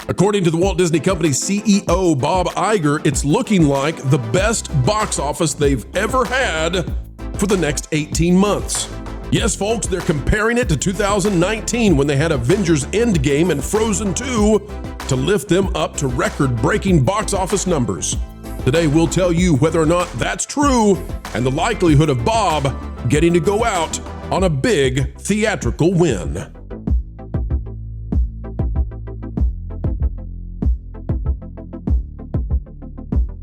According to the Walt Disney Company's CEO, Bob Iger, it's looking like the best box office they've ever had for the next 18 months. Yes, folks, they're comparing it to 2019 when they had Avengers Endgame and Frozen 2 to lift them up to record-breaking box office numbers. Today, we'll tell you whether or not that's true and the likelihood of Bob getting to go out on a big theatrical win.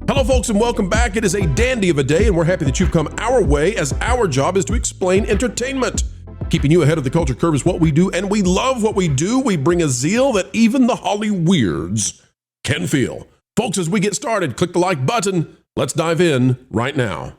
Hello, folks, and welcome back. It is a dandy of a day, and we're happy that you've come our way, as our job is to explain entertainment. Keeping you ahead of the culture curve is what we do, and we love what we do. We bring a zeal that even the Holly Weirds can feel. Folks, as we get started, click the like button. Let's dive in right now.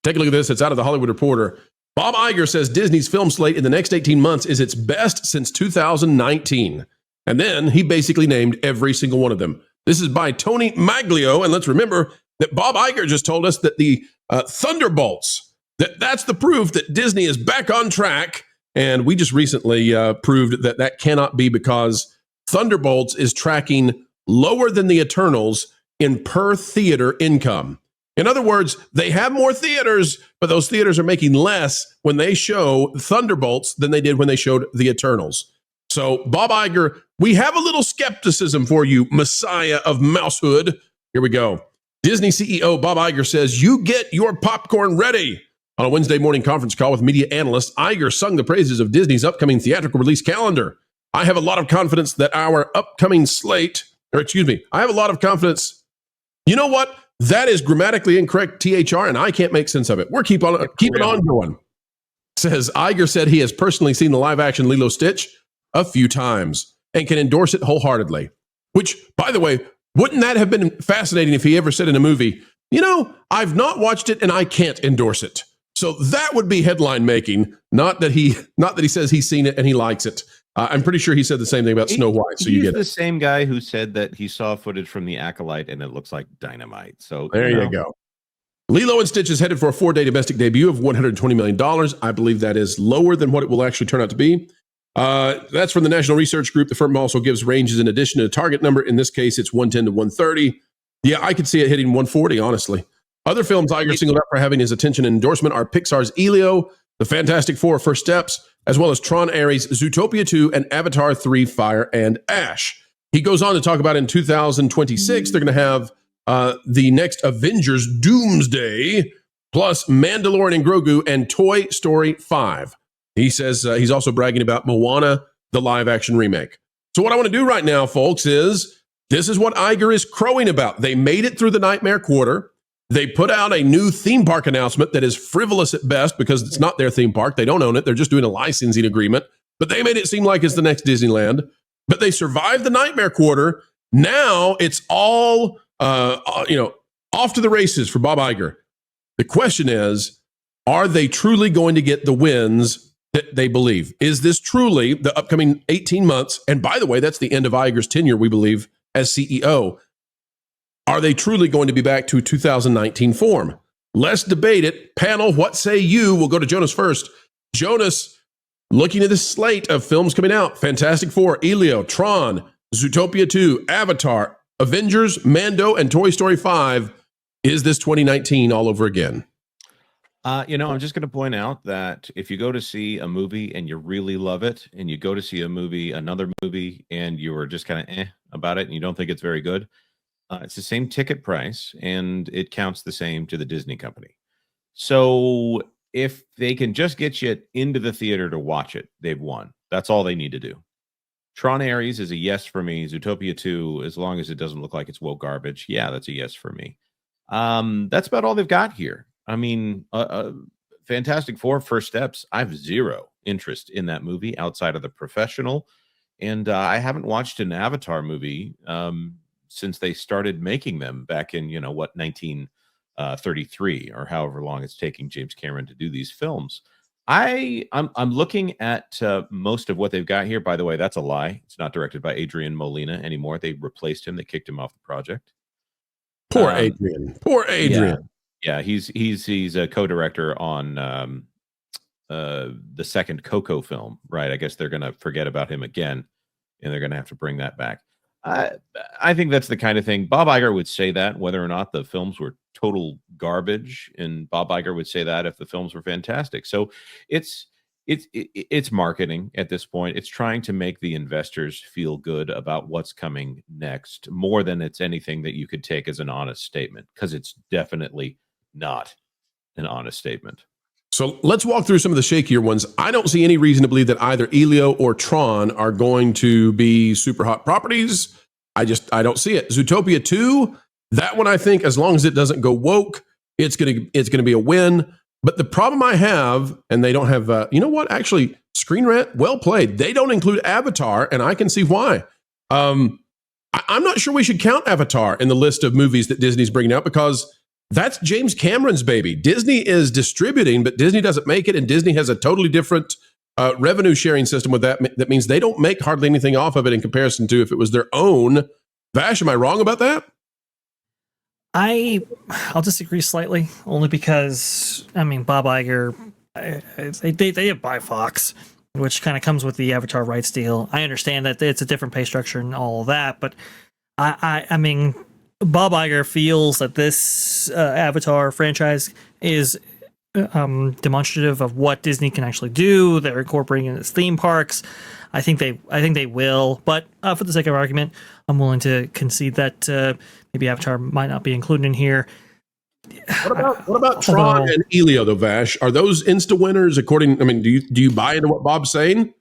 Take a look at this. It's out of the Hollywood Reporter. Bob Iger says Disney's film slate in the next 18 months is its best since 2019. And then he basically named every single one of them. This is by Tony Maglio, and let's remember that Bob Iger just told us that the Thunderbolts, that's the proof that Disney is back on track, and we just recently proved that that cannot be because Thunderbolts is tracking lower than the Eternals in per theater income. In other words, they have more theaters, but those theaters are making less when they show Thunderbolts than they did when they showed the Eternals. So, Bob Iger, we have a little skepticism for you, Messiah of Mousehood. Here we go. Disney CEO Bob Iger says, "You get your popcorn ready." On a Wednesday morning conference call with media analysts, Iger sung the praises of Disney's upcoming theatrical release calendar. "I have a lot of confidence that our upcoming slate, I have a lot of confidence." You know what? That is grammatically incorrect, THR, and I can't make sense of it. We're keeping on going. Says Iger said he has personally seen the live-action Lilo Stitch a few times and can endorse it wholeheartedly. Which, by the way, wouldn't that have been fascinating if he ever said in a movie, you know, I've not watched it and I can't endorse it. So that would be headline making, not that he says he's seen it and he likes it. I'm pretty sure he said the same thing about Snow White. So you get it. He's the same guy who said that he saw footage from The Acolyte and it looks like dynamite. So there you go. Lilo and Stitch is headed for a 4-day domestic debut of $120 million. I believe that is lower than what it will actually turn out to be. That's from the National Research Group. The firm also gives ranges in addition to the target number. In this case, it's 110 to 130. Yeah, I could see it hitting 140, honestly. Other films Iger singled out for having his attention and endorsement are Pixar's Elio, The Fantastic Four: First Steps, as well as Tron Ares' Zootopia 2 and Avatar 3: Fire and Ash. He goes on to talk about in 2026, they're going to have the next Avengers Doomsday, plus Mandalorian and Grogu and Toy Story 5. He says he's also bragging about Moana, the live-action remake. So what I want to do right now, folks, is this is what Iger is crowing about. They made it through the Nightmare Quarter. They put out a new theme park announcement that is frivolous at best because it's not their theme park. They don't own it. They're just doing a licensing agreement. But they made it seem like it's the next Disneyland. But they survived the Nightmare Quarter. Now it's all, off to the races for Bob Iger. The question is, are they truly going to get the wins that they believe? Is this truly the upcoming 18 months? And by the way, that's the end of Iger's tenure, we believe, as CEO. Are they truly going to be back to 2019 form? Let's debate it. Panel, what say you? We'll go to Jonas first. Jonas, looking at this slate of films coming out, Fantastic Four, Elio, Tron, Zootopia 2, Avatar, Avengers, Mando, and Toy Story 5. Is this 2019 all over again? I'm just going to point out that if you go to see a movie and you really love it, and you go to see another movie, and you are just kind of about it, and you don't think it's very good, it's the same ticket price, and it counts the same to the Disney company. So if they can just get you into the theater to watch it, they've won. That's all they need to do. Tron Ares is a yes for me. Zootopia 2, as long as it doesn't look like it's woke garbage, yeah, that's a yes for me. That's about all they've got here. I mean, Fantastic Four: First Steps, I have zero interest in that movie outside of the professional. And I haven't watched an Avatar movie since they started making them back in, 1933 or however long it's taking James Cameron to do these films. I'm looking at most of what they've got here. By the way, that's a lie. It's not directed by Adrian Molina anymore. They replaced him. They kicked him off the project. Poor Adrian. Poor Adrian. Yeah, he's a co-director on the second Coco film, right? I guess they're going to forget about him again, and they're going to have to bring that back. I I think that's the kind of thing Bob Iger would say that whether or not the films were total garbage, and Bob Iger would say that if the films were fantastic. So it's it's marketing at this point. It's trying to make the investors feel good about what's coming next more than it's anything that you could take as an honest statement, because it's definitely not an honest statement. So let's walk through some of the shakier ones. I don't see any reason to believe that either Elio or Tron are going to be super hot properties. I don't see it. Zootopia 2, that one I think as long as it doesn't go woke, it's gonna be a win. But the problem I have, and they don't have, you know what? Actually, Screen Rant, well played. They don't include Avatar, and I can see why. I'm not sure we should count Avatar in the list of movies that Disney's bringing out, because that's James Cameron's baby. Disney is distributing, but Disney doesn't make it, and Disney has a totally different revenue sharing system with that. That means they don't make hardly anything off of it in comparison to if it was their own. Vash, am I wrong about that? I'll disagree slightly, only because I mean Bob Iger, they buy Fox, which kind of comes with the Avatar rights deal. I understand that it's a different pay structure and all of that, but I mean Bob Iger feels that this Avatar franchise is demonstrative of what Disney can actually do. They're incorporating in its theme parks. I think they will, but for the sake of argument, I'm willing to concede that maybe Avatar might not be included in here. What about Tron and Elio, though, Vash? Are those insta winners? According, I mean, do you buy into what Bob's saying?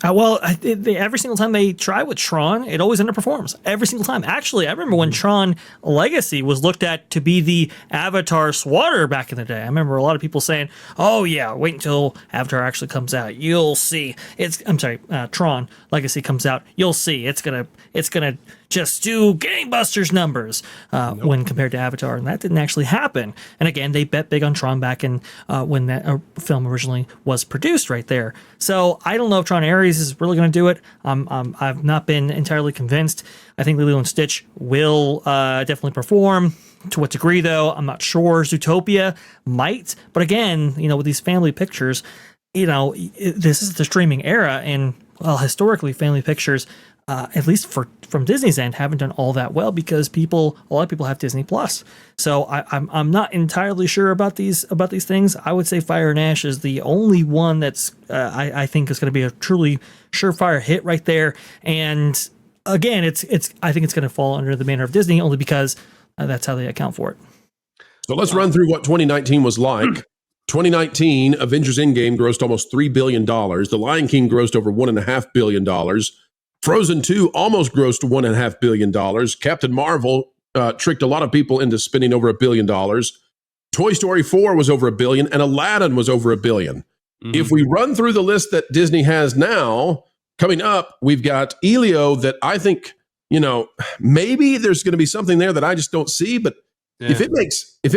Well, every single time they try with Tron, it always underperforms. Every single time. Actually, I remember when Tron Legacy was looked at to be the Avatar swatter back in the day. I remember a lot of people saying, "Oh yeah, wait until Avatar actually comes out. You'll see." Tron Legacy comes out. You'll see. It's gonna just do gangbusters numbers when compared to Avatar, and that didn't actually happen. And again, they bet big on Tron back in when that film originally was produced, right there. So I don't know if Tron Ares is really going to do it. I've not been entirely convinced. I think Lilo and Stitch will definitely perform. To what degree, though, I'm not sure. Zootopia might, but again, with these family pictures, this is the streaming era, and well, historically, family pictures, at least from Disney's end, haven't done all that well because a lot of people have Disney Plus. So I'm not entirely sure about these things. I would say Fire and Ash is the only one that's I think is going to be a truly surefire hit right there. And again, I think it's going to fall under the banner of Disney only because that's how they account for it. So let's run through what 2019 was like. 2019, Avengers Endgame grossed almost $3 billion. The Lion King grossed over $1.5 billion. Frozen 2 almost grossed $1.5 billion. Captain Marvel tricked a lot of people into spending over $1 billion. Toy Story 4 was over $1 billion, and Aladdin was over $1 billion. Mm-hmm. If we run through the list that Disney has now, coming up, we've got Elio that I think, maybe there's going to be something there that I just don't see, but yeah. If it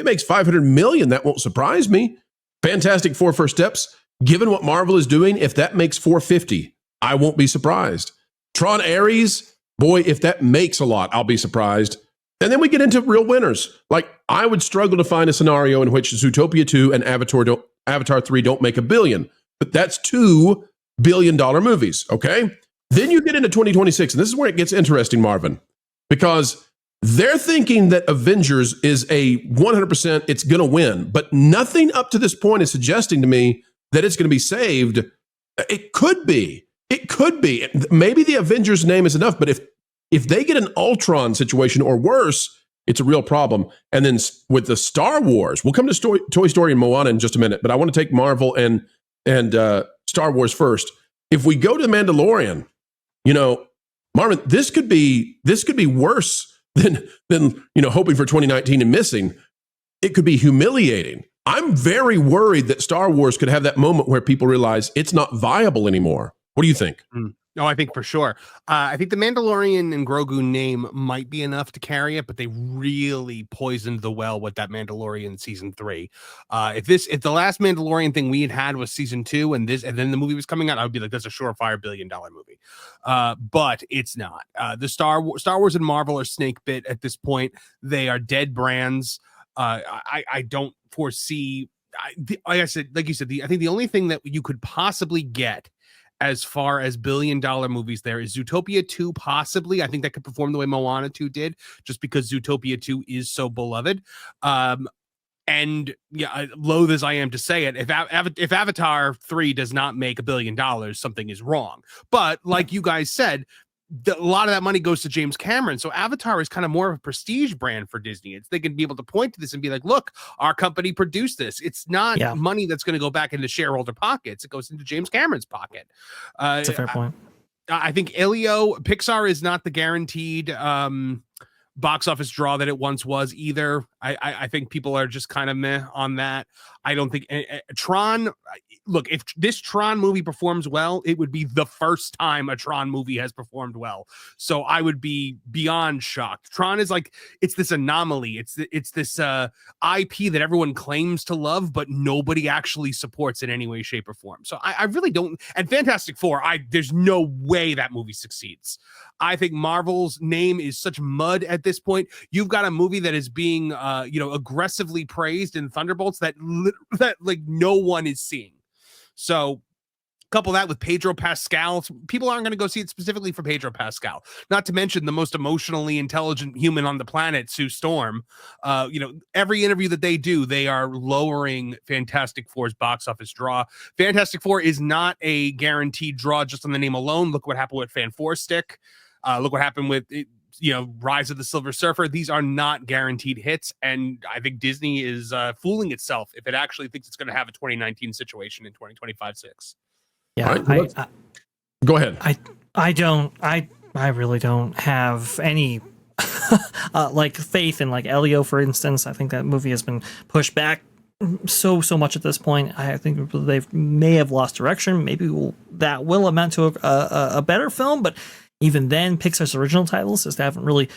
makes $500 million, that won't surprise me. Fantastic Four First Steps, given what Marvel is doing, if that makes $450, I won't be surprised. Tron Ares, boy, if that makes a lot, I'll be surprised. And then we get into real winners. Like, I would struggle to find a scenario in which Zootopia 2 and Avatar 3 don't make $1 billion. But that's $2 billion movies, okay? Then you get into 2026, and this is where it gets interesting, Marvin, because they're thinking that Avengers is a 100%, it's going to win. But nothing up to this point is suggesting to me that it's going to be saved. It could be. It could be. Maybe the Avengers name is enough, but if they get an Ultron situation or worse, it's a real problem. And then with the Star Wars, we'll come to Toy Story and Moana in just a minute, but I want to take Marvel and Star Wars first. If we go to The Mandalorian, Marvin, this could be worse than hoping for 2019 and missing. It could be humiliating. I'm very worried that Star Wars could have that moment where people realize it's not viable anymore. What do you think? No, I think for sure. I think the Mandalorian and Grogu name might be enough to carry it, but they really poisoned the well with that Mandalorian season 3. If the last Mandalorian thing we had was season 2 and then the movie was coming out, I would be like, that's a surefire $1 billion movie. But it's not. The Star Wars and Marvel are snake bit at this point. They are dead brands. I don't foresee. Like you said, I think the only thing that you could possibly get as far as billion-dollar movies there is Zootopia 2, possibly. I think that could perform the way Moana 2 did, just because Zootopia 2 is so beloved. And yeah, loath as I am to say it, if Avatar 3 does not make $1 billion, something is wrong. But like you guys said, a lot of that money goes to James Cameron. So Avatar is kind of more of a prestige brand for Disney. They can be able to point to this and be like, look, our company produced this. It's not money that's going to go back into shareholder pockets. It goes into James Cameron's pocket. That's a fair point. I think Pixar is not the guaranteed box office draw that it once was either. I think people are just kind of meh on that. I don't think Tron. Look, if this Tron movie performs well, it would be the first time a Tron movie has performed well. So I would be beyond shocked. Tron is like, it's this anomaly. It's this IP that everyone claims to love, but nobody actually supports in any way, shape, or form. So I really don't. And Fantastic Four, there's no way that movie succeeds. I think Marvel's name is such mud at this point. You've got a movie that is being aggressively praised in Thunderbolts that like no one is seeing. So couple that with Pedro Pascal. People aren't going to go see it specifically for Pedro Pascal. Not to mention the most emotionally intelligent human on the planet, Sue Storm. Every interview that they do, they are lowering Fantastic Four's box office draw. Fantastic Four is not a guaranteed draw just on the name alone. Look what happened with Fan Four Stick. Look what happened with Rise of the Silver Surfer. These are not guaranteed hits, and I think Disney is fooling itself if it actually thinks it's going to have a 2019 situation in 2025-6. Yeah, right, go ahead. I really don't have any like faith in like Elio, for instance. I think that movie has been pushed back so much at this point. I think they may have lost direction. Maybe that will amount to a better film, but even then, Pixar's original titles just haven't really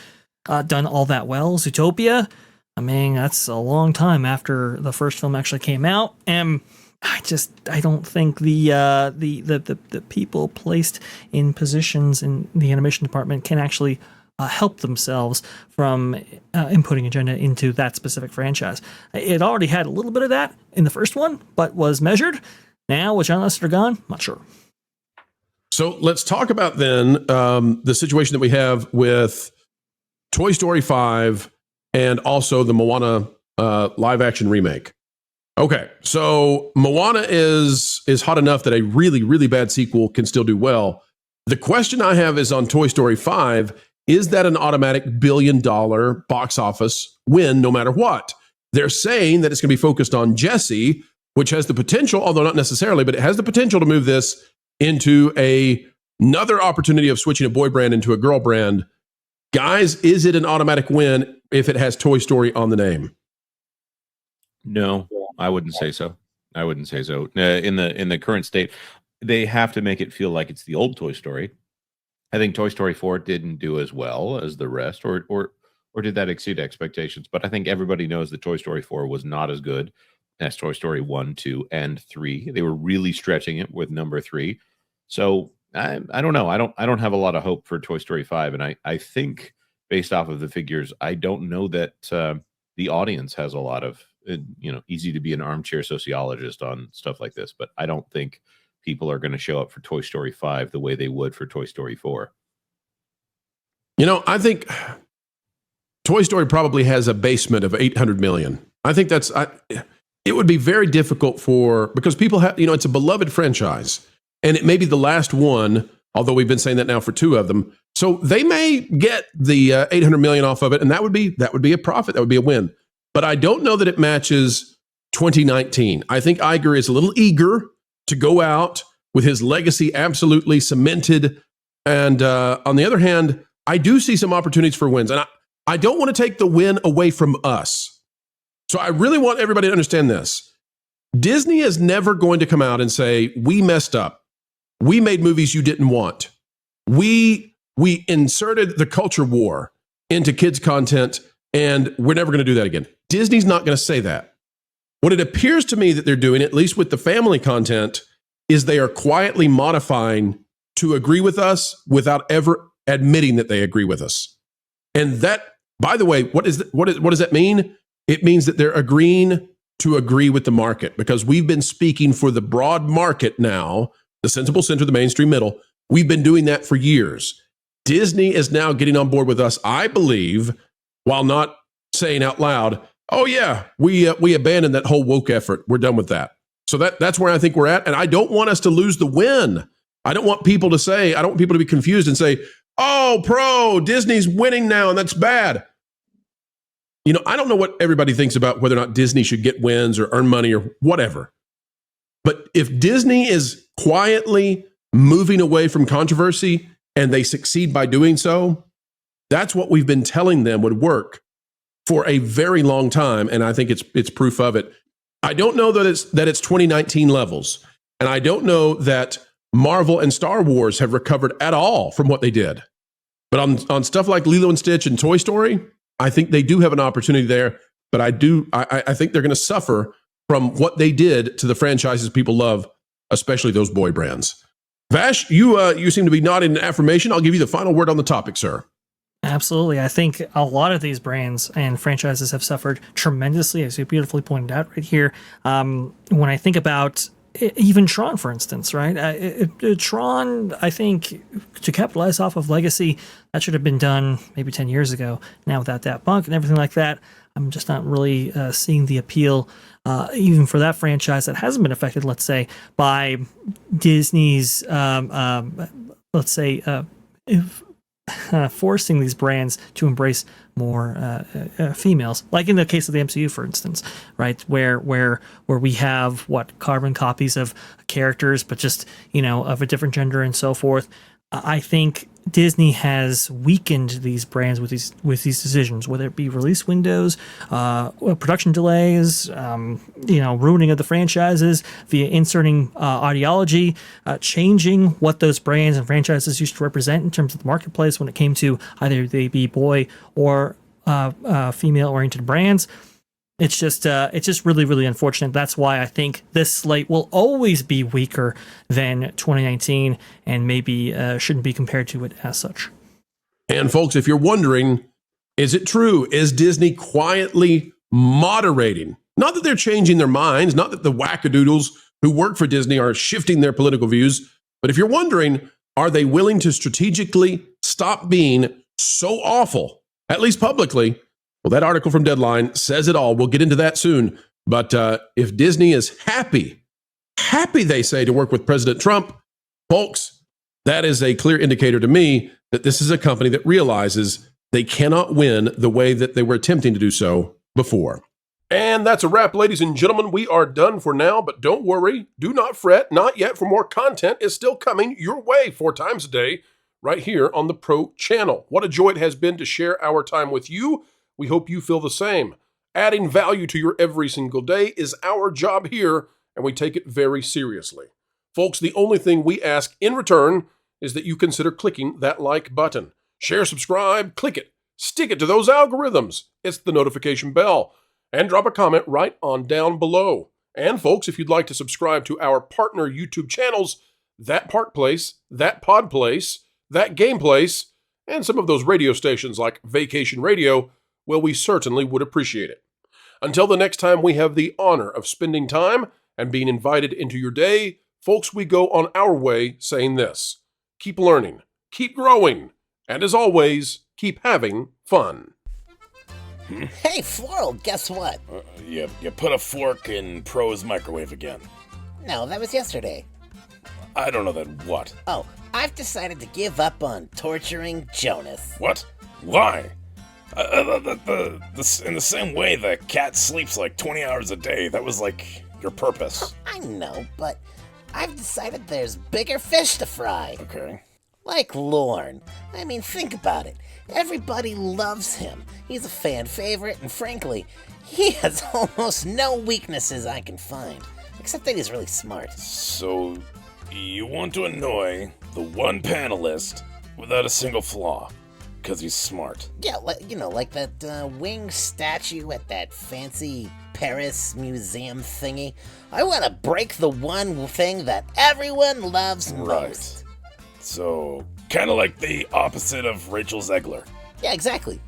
done all that well. Zootopia, I mean, that's a long time after the first film actually came out, and I don't think the people placed in positions in the animation department can actually help themselves from inputting agenda into that specific franchise. It already had a little bit of that in the first one, but was measured. Now with John Lasseter gone, not sure. So let's talk about then the situation that we have with Toy Story 5 and also the Moana live action remake. Okay, so Moana is hot enough that a really, really bad sequel can still do well. The question I have is on Toy Story 5, is that an automatic $1 billion box office win no matter what? They're saying that it's going to be focused on Jessie, which has the potential, although not necessarily, but it has the potential to move this into another opportunity of switching a boy brand into a girl brand. Guys, is it an automatic win if it has Toy Story on the name? No, I wouldn't say so. I wouldn't say so. In the current state, they have to make it feel like it's the old Toy Story. I think Toy Story 4 didn't do as well as the rest, or did that exceed expectations? But I think everybody knows that Toy Story 4 was not as good as Toy Story 1, 2, and 3. They were really stretching it with number 3. So I don't know. I don't have a lot of hope for Toy Story 5. And I think based off of the figures, I don't know that the audience has a lot of, easy to be an armchair sociologist on stuff like this, but I don't think people are going to show up for Toy Story 5 the way they would for Toy Story 4. I think Toy Story probably has a basement of 800 million. I think it would be very difficult because people have, it's a beloved franchise and it may be the last one, although we've been saying that now for 2 of them. So they may get the 800 million off of it. And that would be a profit. That would be a win. But I don't know that it matches 2019. I think Iger is a little eager to go out with his legacy absolutely cemented. And on the other hand, I do see some opportunities for wins. And I don't want to take the win away from us. So I really want everybody to understand this. Disney is never going to come out and say, we messed up. We made movies you didn't want. We inserted the culture war into kids' content, and we're never going to do that again. Disney's not going to say that. What it appears to me that they're doing, at least with the family content, is they are quietly modifying to agree with us without ever admitting that they agree with us. And that, by the way, what does that mean? It means that they're agreeing to agree with the market, because we've been speaking for the broad market now the sensible center, the mainstream middle. We've been doing that for years. Disney is now getting on board with us, I believe, while not saying out loud, oh yeah, we abandoned that whole woke effort. We're done with that. So that's where I think we're at. And I don't want us to lose the win. I don't want people to be confused and say, oh, Disney's winning now and that's bad. I don't know what everybody thinks about whether or not Disney should get wins or earn money or whatever. But if Disney is quietly moving away from controversy and they succeed by doing so, that's what we've been telling them would work for a very long time. And I think it's proof of it. I don't know that it's 2019 levels. And I don't know that Marvel and Star Wars have recovered at all from what they did. But on stuff like Lilo and Stitch and Toy Story, I think they do have an opportunity there. But I think they're going to suffer from what they did to the franchises people love, especially those boy brands. Vash, you seem to be nodding in affirmation. I'll give you the final word on the topic, sir. Absolutely. I think a lot of these brands and franchises have suffered tremendously, as you beautifully pointed out right here. When I think about even Tron, for instance, right? Tron, I think, to capitalize off of legacy, that should have been done maybe 10 years ago. Now, without that bunk and everything like that, I'm just not really seeing the appeal, even for that franchise that hasn't been affected, let's say, by Disney's, forcing these brands to embrace more females, like in the case of the MCU, for instance, right, where we have carbon copies of characters, but just of a different gender and so forth. I think Disney has weakened these brands with these decisions, whether it be release windows, production delays, ruining of the franchises via inserting ideology, changing what those brands and franchises used to represent in terms of the marketplace when it came to either they be boy or female-oriented brands. It's just really, really unfortunate. That's why I think this slate will always be weaker than 2019 and maybe shouldn't be compared to it as such. And folks, if you're wondering, is it true? Is Disney quietly moderating? Not that they're changing their minds, not that the wackadoodles who work for Disney are shifting their political views, but if you're wondering, are they willing to strategically stop being so awful, at least publicly? Well, that article from Deadline says it all. We'll get into that soon. But if Disney is happy, they say, to work with President Trump, folks, that is a clear indicator to me that this is a company that realizes they cannot win the way that they were attempting to do so before. And that's a wrap, ladies and gentlemen. We are done for now, but don't worry. Do not fret. Not yet, for more content is still coming your way 4 times a day right here on the Pro Channel. What a joy it has been to share our time with you. We hope you feel the same. Adding value to your every single day is our job here, and we take it very seriously. Folks, the only thing we ask in return is that you consider clicking that like button. Share, subscribe, click it. Stick it to those algorithms. It's the notification bell. And drop a comment right on down below. And folks, if you'd like to subscribe to our partner YouTube channels, That Park Place, That Pod Place, That Game Place, and some of those radio stations like Vacation Radio, well, we certainly would appreciate it. Until the next time we have the honor of spending time and being invited into your day, folks, we go on our way saying this: keep learning, keep growing, and as always, keep having fun. Hey, Floral, guess what? You put a fork in Pro's microwave again. No, that was yesterday. I don't know that what. Oh, I've decided to give up on torturing Jonas. What? Why? In the same way the cat sleeps like 20 hours a day, that was like your purpose. I know, but I've decided there's bigger fish to fry. Okay. Like Lorne. I mean, think about it. Everybody loves him. He's a fan favorite, and frankly, he has almost no weaknesses I can find. Except that he's really smart. So, you want to annoy the one panelist without a single flaw, because he's smart. Yeah, like that winged statue at that fancy Paris museum thingy. I want to break the one thing that everyone loves most. Right. So, kind of like the opposite of Rachel Zegler. Yeah, exactly.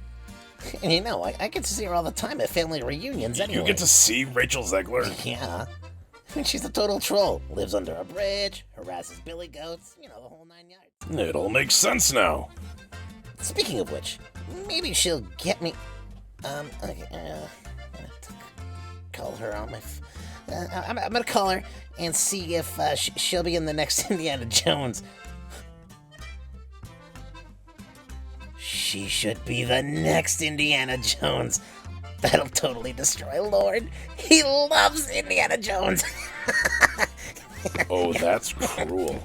And I get to see her all the time at family reunions anyway. You get to see Rachel Zegler? Yeah. She's a total troll. Lives under a bridge, harasses billy goats, the whole 9 yards. It all makes sense now. Speaking of which, maybe she'll get me. Okay, call her on my. I'm gonna call her and see if she'll be in the next Indiana Jones. She should be the next Indiana Jones. That'll totally destroy Lord. He loves Indiana Jones. Oh, that's cruel.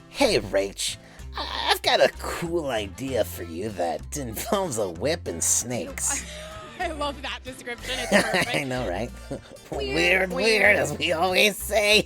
Hey, Rach. I've got a cool idea for you that involves a whip and snakes. I love that description. It's perfect. I know, right? Weird, as we always say.